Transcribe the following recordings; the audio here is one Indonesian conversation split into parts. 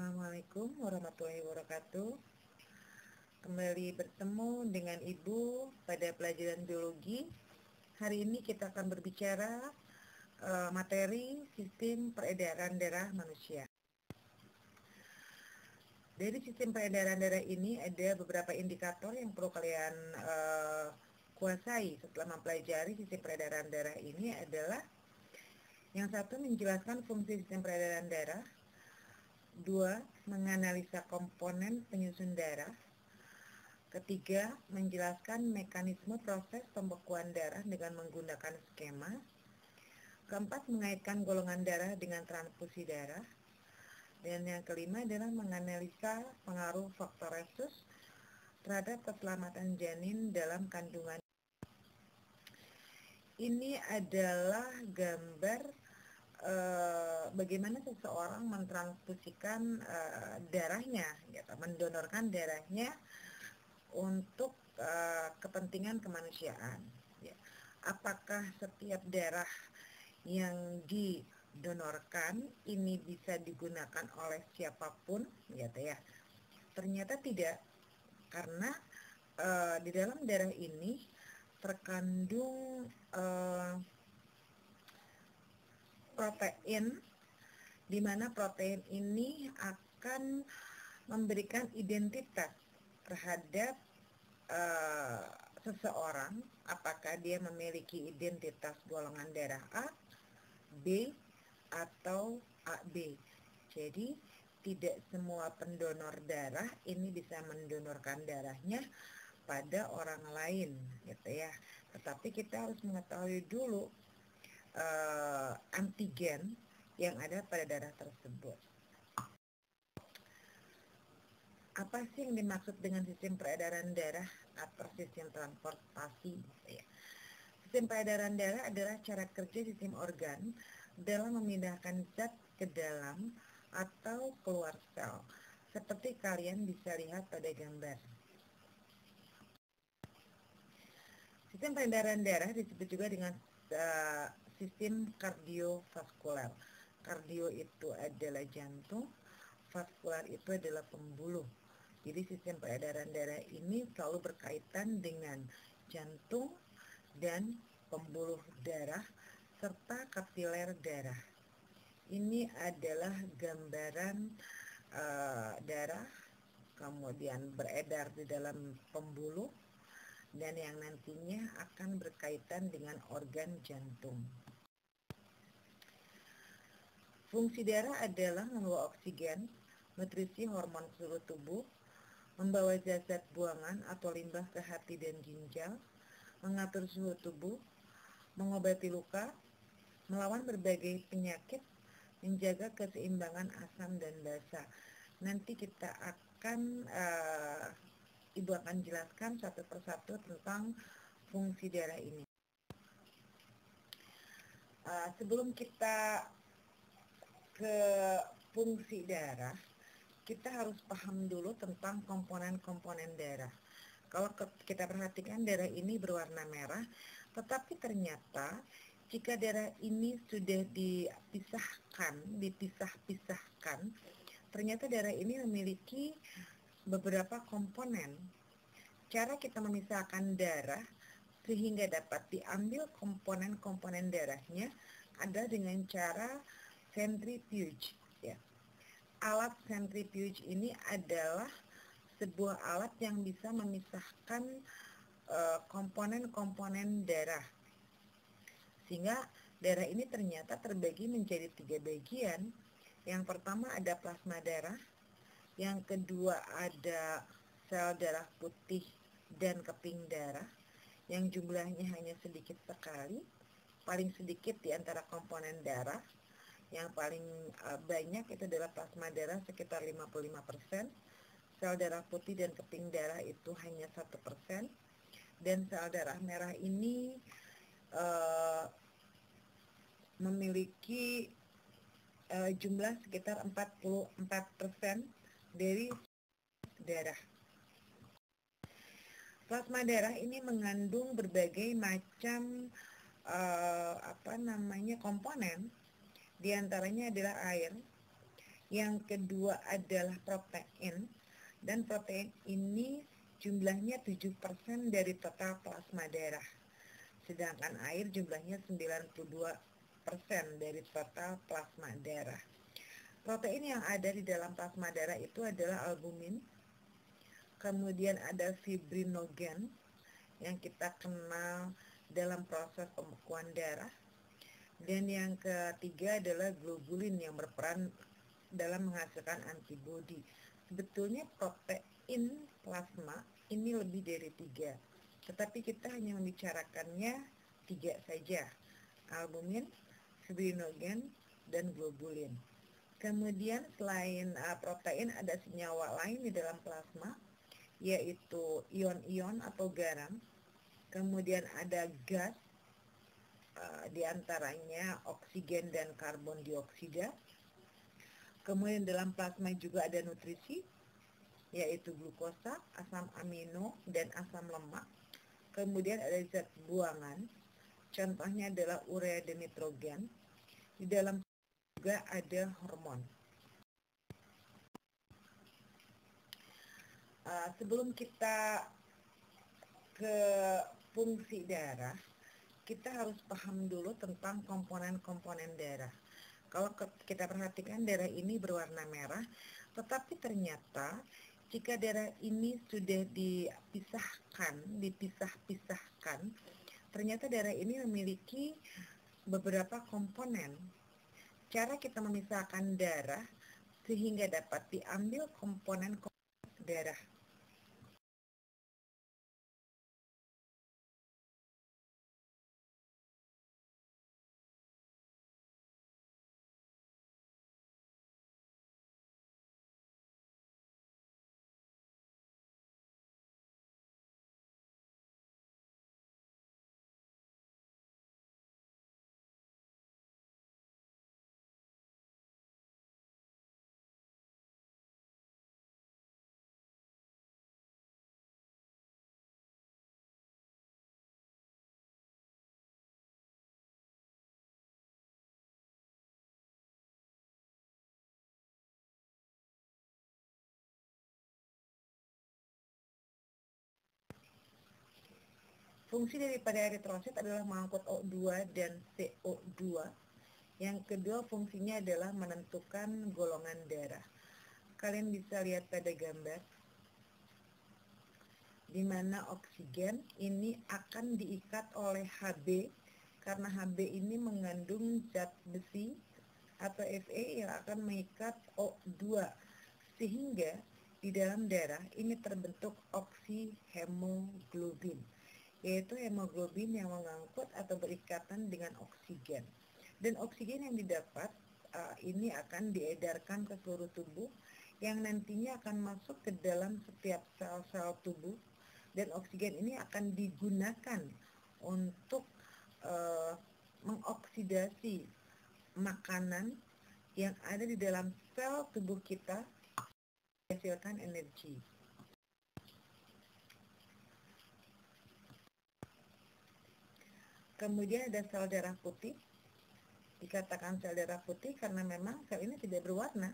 Assalamualaikum warahmatullahi wabarakatuh. Kembali bertemu dengan Ibu pada pelajaran biologi. Hari ini kita akan berbicara materi sistem peredaran darah manusia. Dari sistem peredaran darah ini ada beberapa indikator yang perlu kalian kuasai setelah mempelajari sistem peredaran darah ini adalah: yang satu, menjelaskan fungsi sistem peredaran darah. 2. Menganalisa komponen penyusun darah. Ketiga, menjelaskan mekanisme proses pembekuan darah dengan menggunakan skema. Keempat, mengaitkan golongan darah dengan transfusi darah. Dan yang kelima adalah menganalisa pengaruh faktor resus terhadap keselamatan janin dalam kandungan. Ini adalah gambar bagaimana seseorang mentransfusikan darahnya, gitu, mendonorkan darahnya untuk kepentingan kemanusiaan. Ya. Apakah setiap darah yang didonorkan ini bisa digunakan oleh siapapun, gitu ya? Ternyata tidak, karena di dalam darah ini terkandung protein, di mana protein ini akan memberikan identitas terhadap seseorang, apakah dia memiliki identitas golongan darah A, B, atau AB. Jadi tidak semua pendonor darah ini bisa mendonorkan darahnya pada orang lain, gitu ya. Tetapi kita harus mengetahui dulu antigen yang ada pada darah tersebut. Apa sih yang dimaksud dengan sistem peredaran darah atau sistem transportasi? Sistem peredaran darah adalah cara kerja sistem organ dalam memindahkan zat ke dalam atau keluar sel, seperti kalian bisa lihat pada gambar. Sistem peredaran darah disebut juga dengan sistem kardiovaskular. Kardio itu adalah jantung, vaskular itu adalah pembuluh. Jadi sistem peredaran darah ini selalu berkaitan dengan jantung dan pembuluh darah serta kapiler darah. Ini adalah gambaran darah kemudian beredar di dalam pembuluh dan yang nantinya akan berkaitan dengan organ jantung. Fungsi darah adalah membawa oksigen, nutrisi, hormon ke seluruh tubuh, membawa zat-zat buangan atau limbah ke hati dan ginjal, mengatur suhu tubuh, mengobati luka, melawan berbagai penyakit, menjaga keseimbangan asam dan basa. Nanti kita akan Ibu akan jelaskan satu persatu tentang fungsi darah ini. Sebelum kita ke fungsi darah, kita harus paham dulu tentang komponen-komponen darah. Kalau kita perhatikan, darah ini berwarna merah, tetapi ternyata jika darah ini sudah dipisah-pisahkan, ternyata darah ini memiliki beberapa komponen. Cara kita memisahkan darah sehingga dapat diambil komponen-komponen darahnya adalah dengan cara centrifuge. Ya. Alat centrifuge ini adalah sebuah alat yang bisa memisahkan komponen-komponen darah, sehingga darah ini ternyata terbagi menjadi 3 bagian. Yang pertama ada plasma darah, yang kedua ada sel darah putih dan keping darah yang jumlahnya hanya sedikit sekali, paling sedikit di antara komponen darah. Yang paling banyak itu adalah plasma darah sekitar 55%, sel darah putih dan keping darah itu hanya 1%, dan sel darah merah ini memiliki jumlah sekitar 44% dari darah. Plasma darah ini mengandung berbagai macam komponen. Di antaranya adalah air Yang kedua adalah protein, dan protein ini jumlahnya 7% dari total plasma darah. Sedangkan air jumlahnya 92% dari total plasma darah. Protein yang ada di dalam plasma darah itu adalah albumin, kemudian ada fibrinogen yang kita kenal dalam proses pembekuan darah, dan yang ketiga adalah globulin yang berperan dalam menghasilkan antibodi. Sebetulnya protein plasma ini lebih dari 3, tetapi kita hanya membicarakannya 3 saja: albumin, fibrinogen, dan globulin. Kemudian selain protein ada senyawa lain di dalam plasma, yaitu ion-ion atau garam. Kemudian ada gas, diantaranya oksigen dan karbon dioksida. Kemudian dalam plasma juga ada nutrisi, yaitu glukosa, asam amino, dan asam lemak. Kemudian ada zat buangan, contohnya adalah urea dan nitrogen. Di dalam juga ada hormon. Sebelum kita ke fungsi darah, kita harus paham dulu tentang komponen-komponen darah. Kalau kita perhatikan, darah ini berwarna merah, tetapi ternyata jika darah ini sudah dipisah-pisahkan, ternyata darah ini memiliki beberapa komponen. Cara kita memisahkan darah sehingga dapat diambil komponen darah. Fungsi daripada eritrosit adalah mengangkut O2 dan CO2. Yang kedua, fungsinya adalah menentukan golongan darah. Kalian bisa lihat pada gambar di mana oksigen ini akan diikat oleh Hb, karena Hb ini mengandung zat besi atau Fe yang akan mengikat O2, sehingga di dalam darah ini terbentuk oksihemoglobin, yaitu hemoglobin yang mengangkut atau berikatan dengan oksigen. Dan oksigen yang didapat ini akan diedarkan ke seluruh tubuh, yang nantinya akan masuk ke dalam setiap sel-sel tubuh, dan oksigen ini akan digunakan untuk mengoksidasi makanan yang ada di dalam sel tubuh kita, menghasilkan energi. Kemudian ada sel darah putih. Dikatakan sel darah putih karena memang sel ini tidak berwarna.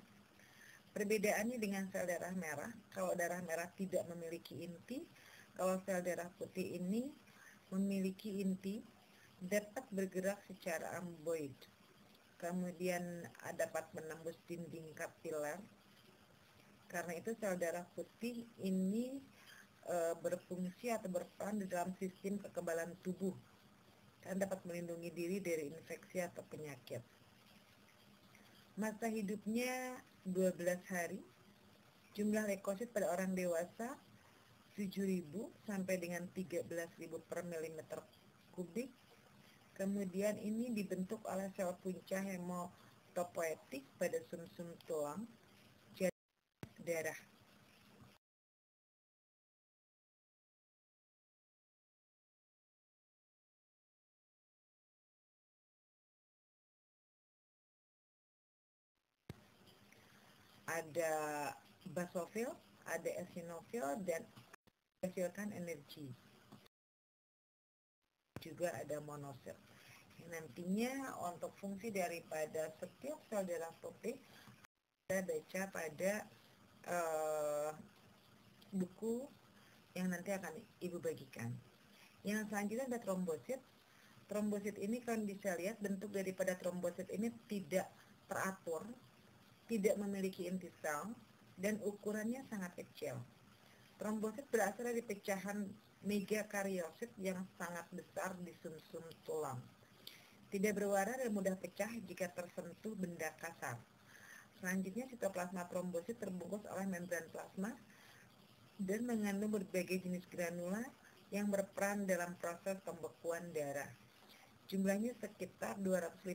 Perbedaannya dengan sel darah merah, kalau darah merah tidak memiliki inti, kalau sel darah putih ini memiliki inti, dapat bergerak secara amboid, kemudian dapat menembus dinding kapiler. Karena itu sel darah putih ini berfungsi atau berperan di dalam sistem kekebalan tubuh dan dapat melindungi diri dari infeksi atau penyakit. Masa hidupnya 12 hari. Jumlah leukosit pada orang dewasa 7.000 sampai dengan 13.000 per milimeter kubik. Kemudian ini dibentuk oleh sel punca hematopoietik pada sumsum tulang, jadi darah. Ada basofil, ada eosinofil, dan menghasilkan energi. Juga ada monosil. Nantinya untuk fungsi daripada setiap sel darah putih kita baca pada buku yang nanti akan Ibu bagikan. Yang selanjutnya ada trombosit. Trombosit ini kalian bisa lihat bentuk daripada trombosit ini tidak teratur, tidak memiliki inti sel, dan ukurannya sangat kecil. Trombosit berasal dari pecahan megakariosit yang sangat besar di sumsum tulang. Tidak berwarna dan mudah pecah jika tersentuh benda kasar. Selanjutnya, sitoplasma trombosit terbungkus oleh membran plasma dan mengandung berbagai jenis granula yang berperan dalam proses pembekuan darah. Jumlahnya sekitar 250.000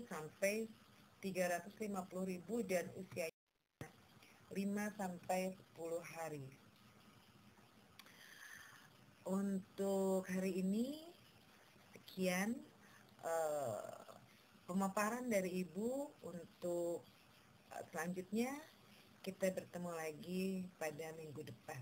sampai 350.000 dan usianya 5 sampai 10 hari. Untuk hari ini sekian pemaparan dari Ibu. Untuk selanjutnya kita bertemu lagi pada minggu depan.